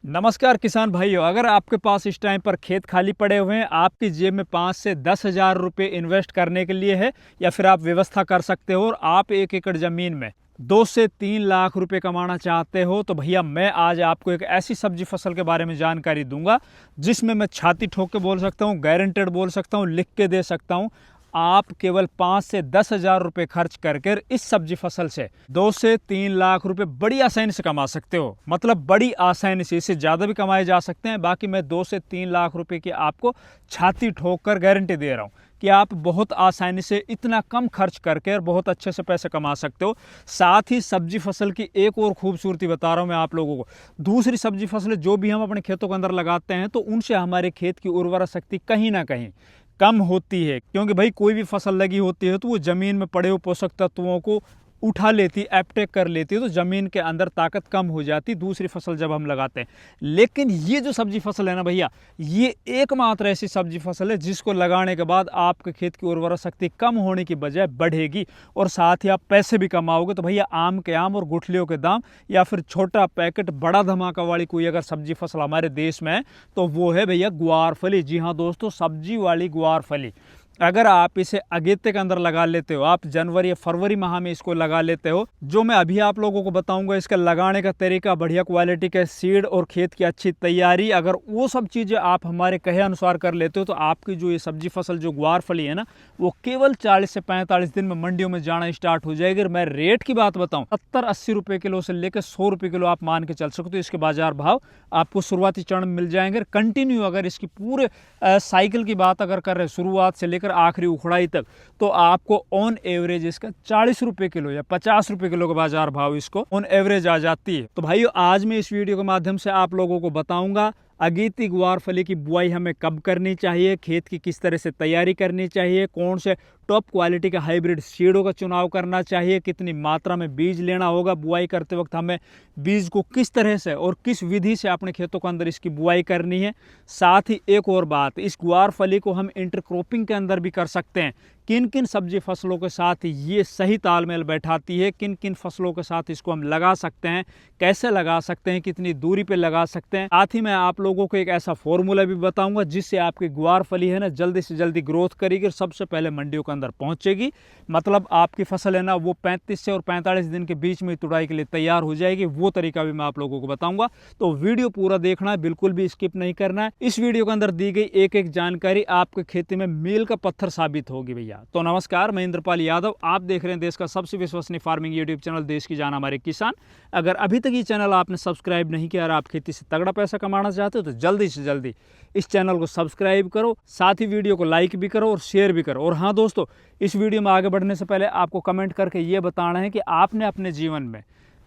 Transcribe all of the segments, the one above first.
नमस्कार किसान भाइयों, अगर आपके पास इस टाइम पर खेत खाली पड़े हुए हैं, आपकी जेब में 5 से 10,000 रुपये इन्वेस्ट करने के लिए है या फिर आप व्यवस्था कर सकते हो और आप 1 एकड़ ज़मीन में 2 से 3 लाख रुपए कमाना चाहते हो, तो भैया मैं आज आपको एक ऐसी सब्जी फसल के बारे में जानकारी दूंगा जिसमें मैं छाती ठोक के बोल सकता हूँ, गारंटेड बोल सकता हूँ, लिख के दे सकता हूँ। आप केवल 5 से 10,000 रुपये खर्च करके इस सब्जी फसल से 2 से 3 लाख रुपए बड़ी आसानी से कमा सकते हो। मतलब बड़ी आसानी से, इससे ज़्यादा भी कमाए जा सकते हैं। बाकी मैं 2 से 3 लाख रुपए की आपको छाती ठोक कर गारंटी दे रहा हूँ कि आप बहुत आसानी से इतना कम खर्च करके और बहुत अच्छे से पैसे कमा सकते हो। साथ ही सब्जी फसल की एक और खूबसूरती बता रहा हूँ मैं आप लोगों को। दूसरी सब्जी फसलें जो भी हम अपने खेतों के अंदर लगाते हैं तो उनसे हमारे खेत की उर्वरा शक्ति कहीं ना कहीं कम होती है, क्योंकि भाई कोई भी फसल लगी होती है तो वो ज़मीन में पड़े हुए पोषक तत्वों को उठा लेती, अपटेक कर लेती है, तो ज़मीन के अंदर ताकत कम हो जाती दूसरी फसल जब हम लगाते हैं। लेकिन ये जो सब्जी फसल है ना भैया, ये एकमात्र ऐसी सब्जी फसल है जिसको लगाने के बाद आपके खेत की उर्वरा शक्ति कम होने की बजाय बढ़ेगी और साथ ही आप पैसे भी कमाओगे। तो भैया आम के आम और गुठलियों के दाम, या फिर छोटा पैकेट बड़ा धमाका वाली कोई अगर सब्जी फसल हमारे देश में है तो वो है भैया ग्वारफली। जी हाँ दोस्तों, सब्जी वाली ग्वारफली। अगर आप इसे अगेते के अंदर लगा लेते हो, आप जनवरी या फरवरी माह में इसको लगा लेते हो, जो मैं अभी आप लोगों को बताऊंगा इसका लगाने का तरीका, बढ़िया क्वालिटी के सीड और खेत की अच्छी तैयारी, अगर वो सब चीज़ें आप हमारे कहे अनुसार कर लेते हो तो आपकी जो ये सब्जी फसल जो ग्वारफली है ना, वो केवल 40 से 45 दिन में मंडियों में जाना स्टार्ट हो जाएगी। मैं रेट की बात बताऊँ, 70-80 रुपये किलो से लेकर 100 रुपये किलो आप मान के चल सकते हो। इसके बाजार भाव आपको शुरुआती चरण में मिल जाएंगे। कंटिन्यू अगर इसकी पूरे साइकिल की बात अगर कर रहे हैं, शुरुआत से लेकर आखिरी उखड़ाई तक, तो आपको ऑन एवरेज इसका 40 रुपये किलो या 50 रुपये किलो का बाजार भाव इसको ऑन एवरेज आ जाती है। तो भाइयों, आज मैं इस वीडियो के माध्यम से आप लोगों को बताऊंगा अगेती ग्वारफली की बुआई हमें कब करनी चाहिए, खेत की किस तरह से तैयारी करनी चाहिए, कौन से टॉप क्वालिटी का हाइब्रिड सीडों का चुनाव करना चाहिए, कितनी मात्रा में बीज लेना होगा, बुआई करते वक्त हमें बीज को किस तरह से और किस विधि से अपने खेतों के अंदर इसकी बुआई करनी है। साथ ही एक और बात, इस ग्वारफली को हम इंटरक्रॉपिंग के अंदर भी कर सकते हैं। किन किन सब्जी फसलों के साथ ये सही तालमेल बैठाती है, किन किन फसलों के साथ इसको हम लगा सकते हैं, कैसे लगा सकते हैं, कितनी दूरी पे लगा सकते हैं। साथ ही मैं आप लोगों को एक ऐसा फॉर्मूला भी बताऊंगा जिससे आपकी ग्वारफली है ना जल्दी से जल्दी ग्रोथ करेगी और सबसे पहले मंडियों के अंदर पहुंचेगी। मतलब आपकी फसल है ना वो 35 से और 45 दिन के बीच में तुड़ाई के लिए तैयार हो जाएगी। वो तरीका भी मैं आप लोगों को बताऊंगा, तो वीडियो पूरा देखना है, बिल्कुल भी स्किप नहीं करना है। इस वीडियो के अंदर दी गई एक एक जानकारी आपके खेती में मील का पत्थर साबित होगी भैया। तो नमस्कार, मैं इंद्रपाल यादव, आप देख रहे हैं देश का सबसे विश्वसनीय फार्मिंग यूट्यूब चैनल देश की जान हमारे किसान। अगर अभी तक ये चैनल आपने सब्सक्राइब नहीं किया और आप खेती से तगड़ा पैसा कमाना चाहते हो तो जल्दी से जल्दी इस चैनल को सब्सक्राइब करो, साथ ही वीडियो को लाइक भी करो और शेयर भी करो। और हाँ दोस्तों, इस वीडियो में आगे बढ़ने से पहले आपको कमेंट करके ये बताना है कि आपने अपने जीवन में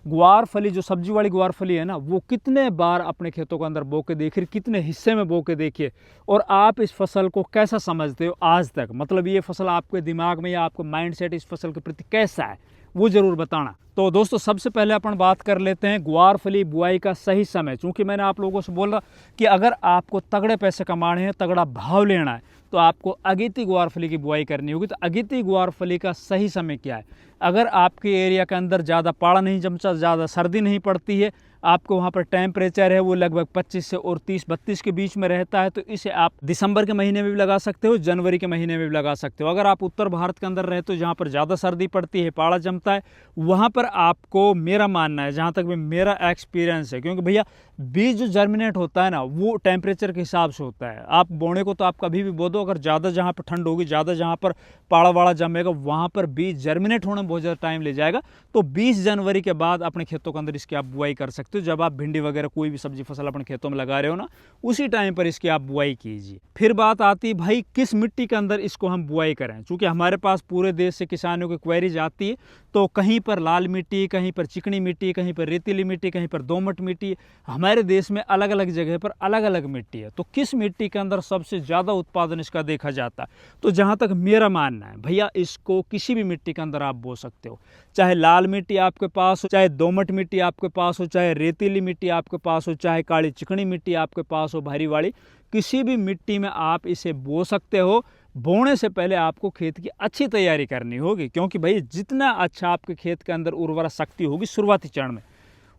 ग्वारफली, जो सब्जी वाली ग्वारफली है ना, वो कितने बार अपने खेतों के अंदर बो के देखिए, कितने हिस्से में बो के देखिए, और आप इस फसल को कैसा समझते हो आज तक। मतलब ये फसल आपके दिमाग में या आपका माइंडसेट इस फसल के प्रति कैसा है, वो जरूर बताना। तो दोस्तों, सबसे पहले अपन बात कर लेते हैं ग्वारफली बुआई का सही समय। चूंकि मैंने आप लोगों से बोला कि अगर आपको तगड़े पैसे कमाने हैं, तगड़ा भाव लेना है, तो आपको अगेती ग्वारफली की बुआई करनी होगी। तो अगेती ग्वारफली का सही समय क्या है? अगर आपके एरिया के अंदर ज़्यादा पाड़ा नहीं जमता, ज़्यादा सर्दी नहीं पड़ती है, आपको वहाँ पर टेम्परेचर है वो लगभग 25 से और 30-32 के बीच में रहता है, तो इसे आप दिसंबर के महीने में भी लगा सकते हो, जनवरी के महीने में भी लगा सकते हो। अगर आप उत्तर भारत के अंदर रहते हो जहाँ पर ज़्यादा सर्दी पड़ती है, पाड़ा जमता है, वहाँ पर आपको, मेरा मानना है, जहाँ तक भी मेरा एक्सपीरियंस है, क्योंकि भैया बीज जो जर्मिनेट होता है ना वो टेम्परेचर के हिसाब से होता है। आप बोने को तो आप कभी भी बो दो, अगर ज़्यादा जहाँ पर ठंड होगी, ज़्यादा जहाँ पर पाड़ा वाड़ा जमेगा, वहाँ पर बीज जर्मिनेट होने में बहुत ज़्यादा टाइम ले जाएगा। तो 20 जनवरी के बाद अपने खेतों के अंदर इसकी आप बुआई कर सकते हो। जब आप भिंडी वगैरह कोई भी सब्जी फसल अपने खेतों में लगा रहे हो ना, उसी टाइम पर इसकी आप बुआई कीजिए। फिर बात आती है भाई किस मिट्टी के अंदर इसको हम बुआई करें। चूँकि हमारे पास पूरे देश से किसानों की क्वेरीज आती है, तो कहीं पर लाल मिट्टी, कहीं पर चिकनी मिट्टी, कहीं पर रेतीली मिट्टी, कहीं पर दोमट मिट्टी, हमारे देश में अलग अलग जगह पर अलग अलग मिट्टी है। तो किस मिट्टी के अंदर सबसे ज़्यादा उत्पादन इसका देखा जाता है? तो जहाँ तक मेरा मानना है भैया, इसको किसी भी मिट्टी के अंदर आप बो सकते हो। चाहे लाल मिट्टी आपके पास हो, चाहे दोमट मिट्टी आपके पास हो, चाहे रेतीली मिट्टी आपके पास हो, चाहे काली चिकनी मिट्टी आपके पास हो, भारी वाली, किसी भी मिट्टी में आप इसे बो सकते हो। बोने से पहले आपको खेत की अच्छी तैयारी करनी होगी, क्योंकि भाई जितना अच्छा आपके खेत के अंदर उर्वरा शक्ति होगी शुरुआती चरण में,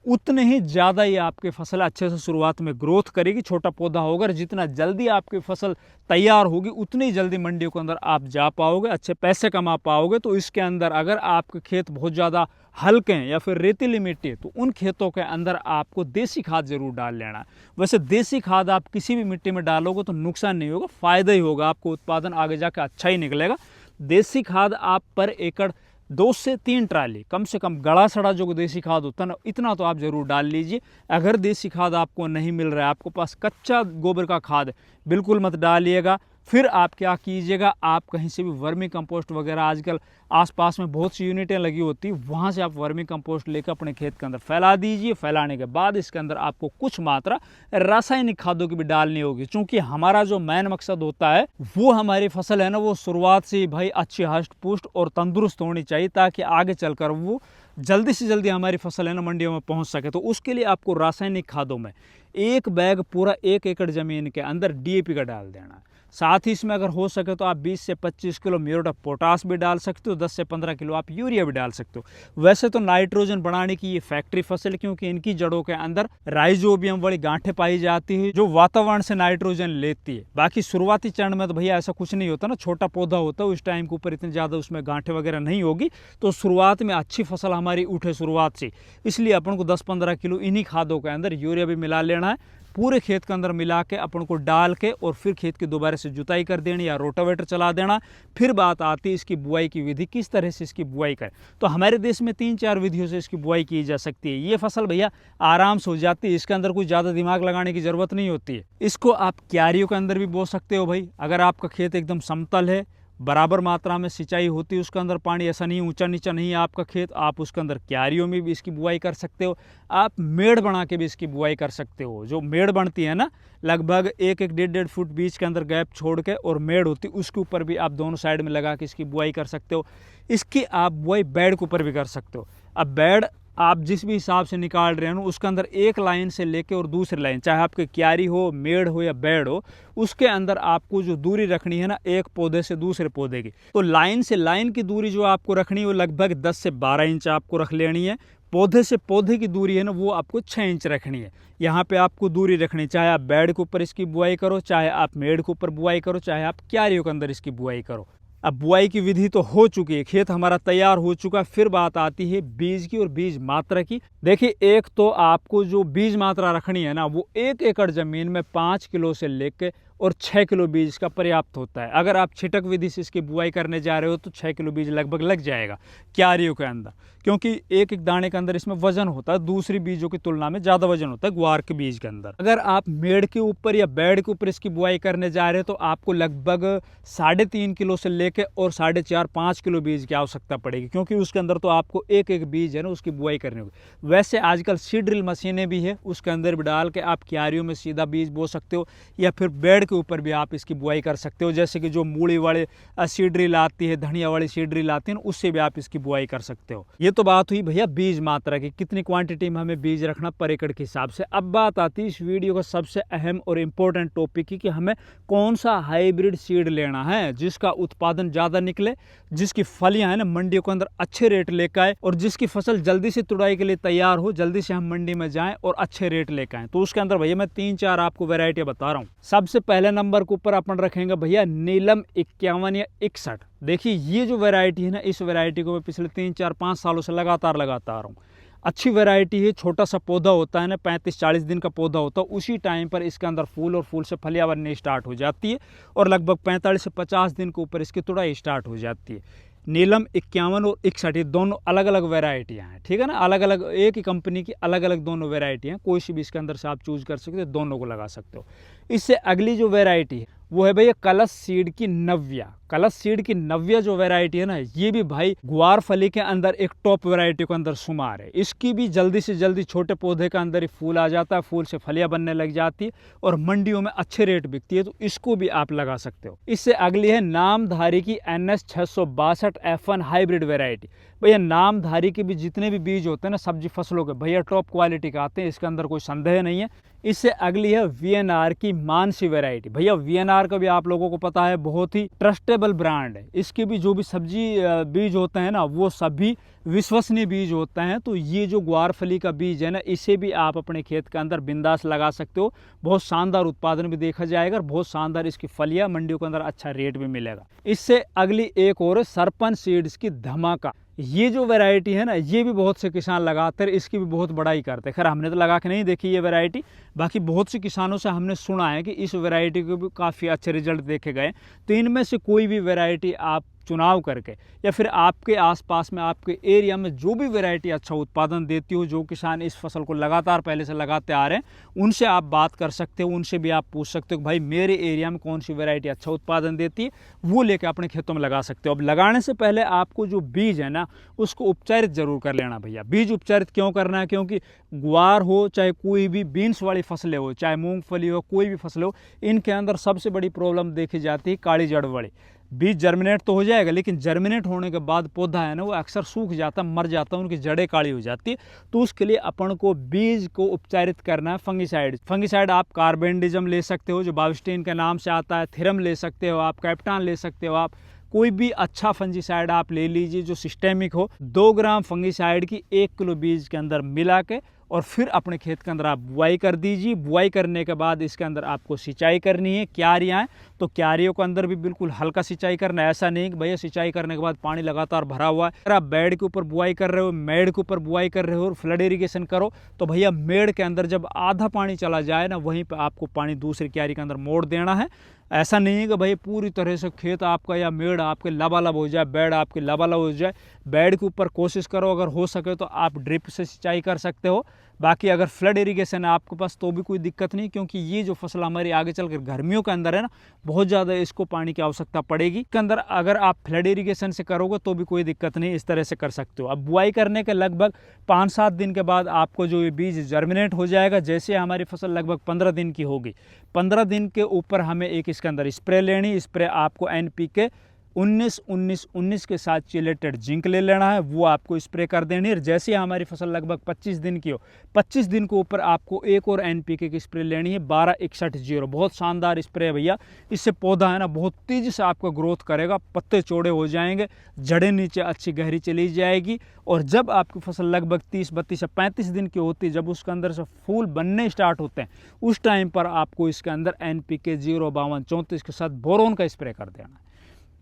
उतने ही ज़्यादा ही आपकी फसल अच्छे से शुरुआत में ग्रोथ करेगी, छोटा पौधा होगा। जितना जल्दी आपकी फसल तैयार होगी उतनी ही जल्दी मंडियों के अंदर आप जा पाओगे, अच्छे पैसे कमा पाओगे। तो इसके अंदर अगर आपके खेत बहुत ज़्यादा हल्के हैं या फिर रेतीली मिट्टी है तो उन खेतों के अंदर आपको देसी खाद जरूर डाल लेना। वैसे देसी खाद आप किसी भी मिट्टी में डालोगे तो नुकसान नहीं होगा, फ़ायदा ही होगा, आपको उत्पादन आगे जाकर अच्छा ही निकलेगा। देसी खाद आप पर एकड़ 2 से 3 ट्राली कम से कम गड़ा सड़ा जो देसी खाद होता है ना, इतना तो आप जरूर डाल लीजिए। अगर देसी खाद आपको नहीं मिल रहा है, आपको पास कच्चा गोबर का खाद है, बिल्कुल मत डालिएगा। फिर आप क्या कीजिएगा, आप कहीं से भी वर्मी कंपोस्ट वगैरह, आजकल आसपास में बहुत सी यूनिटें लगी होती है, वहाँ से आप वर्मी कंपोस्ट लेकर अपने खेत के अंदर फैला दीजिए। फैलाने के बाद इसके अंदर आपको कुछ मात्रा रासायनिक खादों की भी डालनी होगी, क्योंकि हमारा जो मेन मकसद होता है वो हमारी फसल है ना, वो शुरुआत से ही भाई अच्छी हष्ट पुष्ट और तंदुरुस्त होनी चाहिए, ताकि आगे चलकर वो जल्दी से जल्दी हमारी फसल है ना मंडियों में पहुंच सके। तो उसके लिए आपको रासायनिक खादों में 1 बैग पूरा 1 एकड़ जमीन के अंदर DAP का डाल देना है। साथ ही इसमें अगर हो सके तो आप 20 से 25 किलो म्यूरेट ऑफ पोटास भी डाल सकते हो, 10 से 15 किलो आप यूरिया भी डाल सकते हो। वैसे तो नाइट्रोजन बढ़ाने की ये फैक्ट्री फसल, क्योंकि इनकी जड़ों के अंदर राइजोबियम वाली गांठें पाई जाती है जो वातावरण से नाइट्रोजन लेती है। बाकी शुरुआती चरण में तो भैया ऐसा कुछ नहीं होता ना, छोटा पौधा होता है, उस टाइम के ऊपर इतनी ज़्यादा उसमें गांठें वगैरह नहीं होगी, तो शुरुआत में अच्छी फसल हमारी उठे शुरुआत से, इसलिए अपन को 10-15 किलो इन्हीं खादों के अंदर यूरिया भी मिला लेना है। पूरे खेत के अंदर मिला के अपन को डाल के और फिर खेत की दोबारा से जुताई कर देनी या रोटावेटर चला देना। फिर बात आती है इसकी बुआई की विधि, किस तरह से इसकी बुआई करें। तो हमारे देश में 3-4 विधियों से इसकी बुआई की जा सकती है। ये फसल भैया आराम से हो जाती है, इसके अंदर कोई ज़्यादा दिमाग लगाने की ज़रूरत नहीं होती है। इसको आप क्यारियों के अंदर भी बो सकते हो भाई। अगर आपका खेत एकदम समतल है, बराबर मात्रा में सिंचाई होती है उसके अंदर पानी, ऐसा नहीं ऊंचा नीचा नहीं है आपका खेत, आप उसके अंदर क्यारियों में भी इसकी बुआई कर सकते हो। आप मेड़ बना के भी इसकी बुआई कर सकते हो। जो मेड़ बनती है ना, लगभग 1-1, 1.5 फुट बीच के अंदर गैप छोड़ के, और मेड़ होती है उसके ऊपर भी आप दोनों साइड में लगा के इसकी बुआई कर सकते हो। इसकी आप बुआई बेड के ऊपर भी कर सकते हो। अब बेड आप जिस भी हिसाब से निकाल रहे हो उसके अंदर एक लाइन से लेके और दूसरी लाइन, चाहे आपके क्यारी हो, मेड़ हो या बेड हो, उसके अंदर आपको जो दूरी रखनी है ना एक पौधे से दूसरे पौधे की, तो लाइन से लाइन की दूरी जो आपको रखनी है वो लगभग 10 से 12 इंच आपको रख लेनी है। पौधे से पौधे की दूरी है ना वो आपको 6 इंच रखनी है। यहाँ पे आपको दूरी रखनी, चाहे आप बेड के ऊपर इसकी बुआई करो, चाहे आप मेड़ के ऊपर बुआई करो, चाहे आप क्यारियों के अंदर इसकी बुआई करो। अब बुआई की विधि तो हो चुकी है, खेत हमारा तैयार हो चुका है। फिर बात आती है बीज की और बीज मात्रा की। देखिए, एक तो आपको जो बीज मात्रा रखनी है ना वो 1 एकड़ जमीन में 5 किलो से लेके और 6 किलो बीज का पर्याप्त होता है। अगर आप छिटक विधि से इसकी बुआई करने जा रहे हो तो 6 किलो बीज लगभग लग जाएगा क्यारियों के अंदर, क्योंकि एक एक दाने के अंदर इसमें वजन होता है, दूसरी बीजों की तुलना में ज़्यादा वजन होता है ग्वार के बीज के अंदर। अगर आप मेड़ के ऊपर या बेड के ऊपर इसकी बुआई करने जा रहे हो तो आपको लगभग 3.5 किलो से लेके और 4.5-5 किलो बीज की आवश्यकता पड़ेगी, क्योंकि उसके अंदर तो आपको एक एक बीज है ना उसकी बुआई करनी होगी। वैसे आजकल सीड ड्रिल मशीनें भी है, उसके अंदर भी डाल के आप क्यारियों में सीधा बीज बो सकते हो, या फिर बेड के ऊपर भी आप इसकी बुआई कर सकते हो। जैसे कि जो मूली वाले सीड ड्रिल आती है, धनिया वाली सीड ड्रिल आती है ना, उससे भी आप इसकी बुआई कर सकते हो। ये तो बात हुई भैया बीज मात्रा की, कितनी क्वांटिटी में हमें बीज रखना पर एकड़ के हिसाब से। अब बात आती है इस वीडियो का सबसे अहम और इम्पोर्टेंट टॉपिक की, कि हमें कौन सा हाइब्रिड सीड लेना है जिसका उत्पादन ज़्यादा निकले, जिसकी फलियां है ना मंडियों के अंदर अच्छे रेट लेकर आए, और जिसकी फसल जल्दी से तुड़ाई के लिए तैयार हो, जल्दी से हम मंडी में जाएं और अच्छे रेट लेकर आए। तो उसके अंदर भैया मैं 3-4 आपको वैरायटी बता रहा हूँ। सबसे पहले नंबर के ऊपर अपन रखेंगे भैया नीलम 51 या 61। देखिए, ये जो वैरायटी है ना, इस वैरायटी को मैं पिछले 3-4-5 सालों से लगातार लगाता आ रहा हूँ। अच्छी वैरायटी है, छोटा सा पौधा होता है ना, 35-40 दिन का पौधा होता है, उसी टाइम पर इसके अंदर फूल और फूल से फलियां बननी स्टार्ट हो जाती है, और लगभग 45 से 50 दिन के ऊपर इसकी तुड़ाई स्टार्ट हो जाती है। नीलम 51 और 61 ये दोनों अलग अलग वैरायटियाँ हैं, ठीक है ना, अलग अलग एक ही कंपनी की अलग अलग दोनों वैरायटी हैं। कोई सी भी इसके अंदर से आप चूज कर सकते हो, दोनों को लगा सकते हो। इससे अगली जो वैरायटी है वो है भैया कलश सीड की नव्या। कलश सीड की नव्या जो वैरायटी है ना, ये भी भाई ग्वार फली के अंदर एक टॉप वैरायटी के अंदर शुमार है। इसकी भी जल्दी से जल्दी छोटे पौधे के अंदर ही फूल आ जाता है, फूल से फलियां बनने लग जाती है और मंडियों में अच्छे रेट बिकती है, तो इसको भी आप लगा सकते हो। इससे अगली है नामधारी की NS 662 F1 हाइब्रिड वैरायटी। भैया नामधारी के भी जितने भी बीज होते हैं ना सब्जी फसलों के, भैया टॉप क्वालिटी के आते हैं, इसके अंदर कोई संदेह नहीं है। इससे अगली है वीएनआर की मानसी वैरायटी। भैया वीएनआर का भी आप लोगों को पता है बहुत ही ट्रस्टेबल ब्रांड है। इसके भी जो भी सब्जी बीज होते हैं ना, वो सभी विश्वसनीय बीज होते हैं। तो ये जो ग्वारफली का बीज है ना, इसे भी आप अपने खेत के अंदर बिंदास लगा सकते हो। बहुत शानदार उत्पादन भी देखा जाएगा और बहुत शानदार इसकी फलियां मंडियों के अंदर अच्छा रेट भी मिलेगा। इससे अगली एक और सरपंच सीड्स की धमाका। ये जो वैरायटी है ना, ये भी बहुत से किसान लगाते हैं, इसकी भी बहुत बड़ाई करते हैं। खैर हमने तो लगा के नहीं देखी ये वैरायटी, बाकी बहुत से किसानों से हमने सुना है कि इस वैरायटी के भी काफ़ी अच्छे रिजल्ट देखे गए। तो इनमें से कोई भी वैरायटी आप चुनाव करके या फिर आपके आसपास में आपके एरिया में जो भी वैरायटी अच्छा उत्पादन देती हो, जो किसान इस फसल को लगातार पहले से लगाते आ रहे हैं, उनसे आप बात कर सकते हो। उनसे भी आप पूछ सकते हो कि भाई मेरे एरिया में कौन सी वैरायटी अच्छा उत्पादन देती है, वो लेके अपने खेतों में लगा सकते हो। अब लगाने से पहले आपको जो बीज है ना, उसको उपचारित जरूर कर लेना भैया। बीज उपचारित क्यों करना है? क्योंकि ग्वार हो चाहे कोई भी बीन्स वाली फसलें हो, चाहे मूंगफली हो, कोई भी फसल हो, इनके अंदर सबसे बड़ी प्रॉब्लम देखी जाती है काली जड़ वाली। बीज जर्मिनेट तो हो जाएगा, लेकिन जर्मिनेट होने के बाद पौधा है ना, वो अक्सर सूख जाता, मर जाता, उनकी जड़ें काली हो जाती है। तो उसके लिए अपन को बीज को उपचारित करना है फंगिसाइड। फंगिसाइड आप कार्बेंडिज्म ले सकते हो, जो बाविस्टीन के नाम से आता है, थिरम ले सकते हो आप, कैप्टान ले सकते हो आप। कोई भी अच्छा फंगिसाइड आप ले लीजिए जो सिस्टेमिक हो। 2 ग्राम फंगिसाइड की 1 किलो बीज के अंदर मिला के और फिर अपने खेत के अंदर आप बुआई कर दीजिए। बुआई करने के बाद इसके अंदर आपको सिंचाई करनी है। क्यारियाँ हैं तो क्यारियों के अंदर भी बिल्कुल हल्का सिंचाई करना है। ऐसा नहीं कि भैया सिंचाई करने के बाद पानी लगातार भरा हुआ है। अगर आप बेड के ऊपर बुआई कर रहे हो, मेड़ के ऊपर बुआई कर रहे हो और फ्लड इरीगेशन करो, तो भैया मेड़ के अंदर जब आधा पानी चला जाए ना, वहीं पर आपको पानी दूसरी क्यारी के अंदर मोड़ देना है। ऐसा नहीं है कि भाई पूरी तरह से खेत आपका या मेड़ आपके लबालब हो जाए, बेड आपके लबालब हो जाए। बेड के ऊपर कोशिश करो, अगर हो सके तो आप ड्रिप से सिंचाई कर सकते हो। बाकी अगर फ्लड इरीगेशन है आपके पास तो भी कोई दिक्कत नहीं, क्योंकि ये जो फसल हमारी आगे चलकर गर्मियों के अंदर है ना, बहुत ज़्यादा इसको पानी की आवश्यकता पड़ेगी। इसके अंदर अगर आप फ्लड इरीगेशन से करोगे तो भी कोई दिक्कत नहीं, इस तरह से कर सकते हो। अब बुआई करने के लगभग 5-7 दिन के बाद आपको जो ये बीज जर्मिनेट हो जाएगा। जैसे हमारी फसल लगभग 15 दिन की होगी, 15 दिन के ऊपर हमें एक इसके अंदर स्प्रे लेनी। स्प्रे आपको NPK 19-19-19 के साथ चिलेटेड जिंक ले लेना है, वो आपको स्प्रे कर देनी है। जैसे हमारी फसल लगभग 25 दिन की हो, 25 दिन के ऊपर आपको एक और NPK की स्प्रे लेनी है 12-61-0। बहुत शानदार स्प्रे है भैया। इससे पौधा है ना बहुत तेज़ी से आपका ग्रोथ करेगा, पत्ते चौड़े हो जाएंगे, जड़ें नीचे अच्छी गहरी चली जाएगी। और जब आपकी फसल लगभग 30-32 या 35 दिन की होती है, जब उसके अंदर से फूल बनने स्टार्ट होते हैं, उस टाइम पर आपको इसके अंदर NPK 0-52-34 के साथ बोरोन का स्प्रे कर देना है।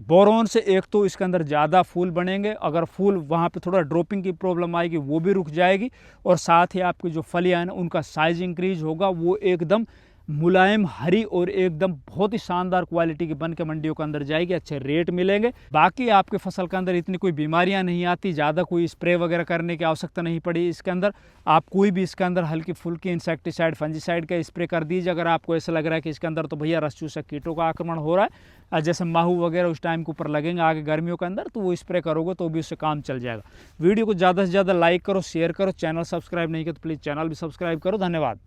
बोरोन से एक तो इसके अंदर ज़्यादा फूल बनेंगे, अगर फूल वहाँ पे थोड़ा ड्रॉपिंग की प्रॉब्लम आएगी वो भी रुक जाएगी, और साथ ही आपकी जो फलियाँ हैं ना, उनका साइज इंक्रीज होगा, वो एकदम मुलायम हरी और एकदम बहुत ही शानदार क्वालिटी की बन के मंडियों के अंदर जाएगी, अच्छे रेट मिलेंगे। बाकी आपके फसल के अंदर इतनी कोई बीमारियां नहीं आती, ज़्यादा कोई स्प्रे वगैरह करने की आवश्यकता नहीं पड़ी। इसके अंदर आप कोई भी इसके अंदर हल्की फुल्की इंसेक्टिसाइड फंजीसाइड का स्प्रे कर दीजिए। अगर आपको ऐसा लग रहा है कि इसके अंदर तो भैया रस चूसक कीटों का आक्रमण हो रहा है, जैसे माहू वगैरह उस टाइम के ऊपर लगेंगे आगे गर्मियों के अंदर, तो वो स्प्रे करोगे तो भी उससे काम चल जाएगा। वीडियो को ज़्यादा से ज़्यादा लाइक करो, शेयर करो, चैनल सब्सक्राइब नहीं किया तो प्लीज़ चैनल भी सब्सक्राइब करो। धन्यवाद।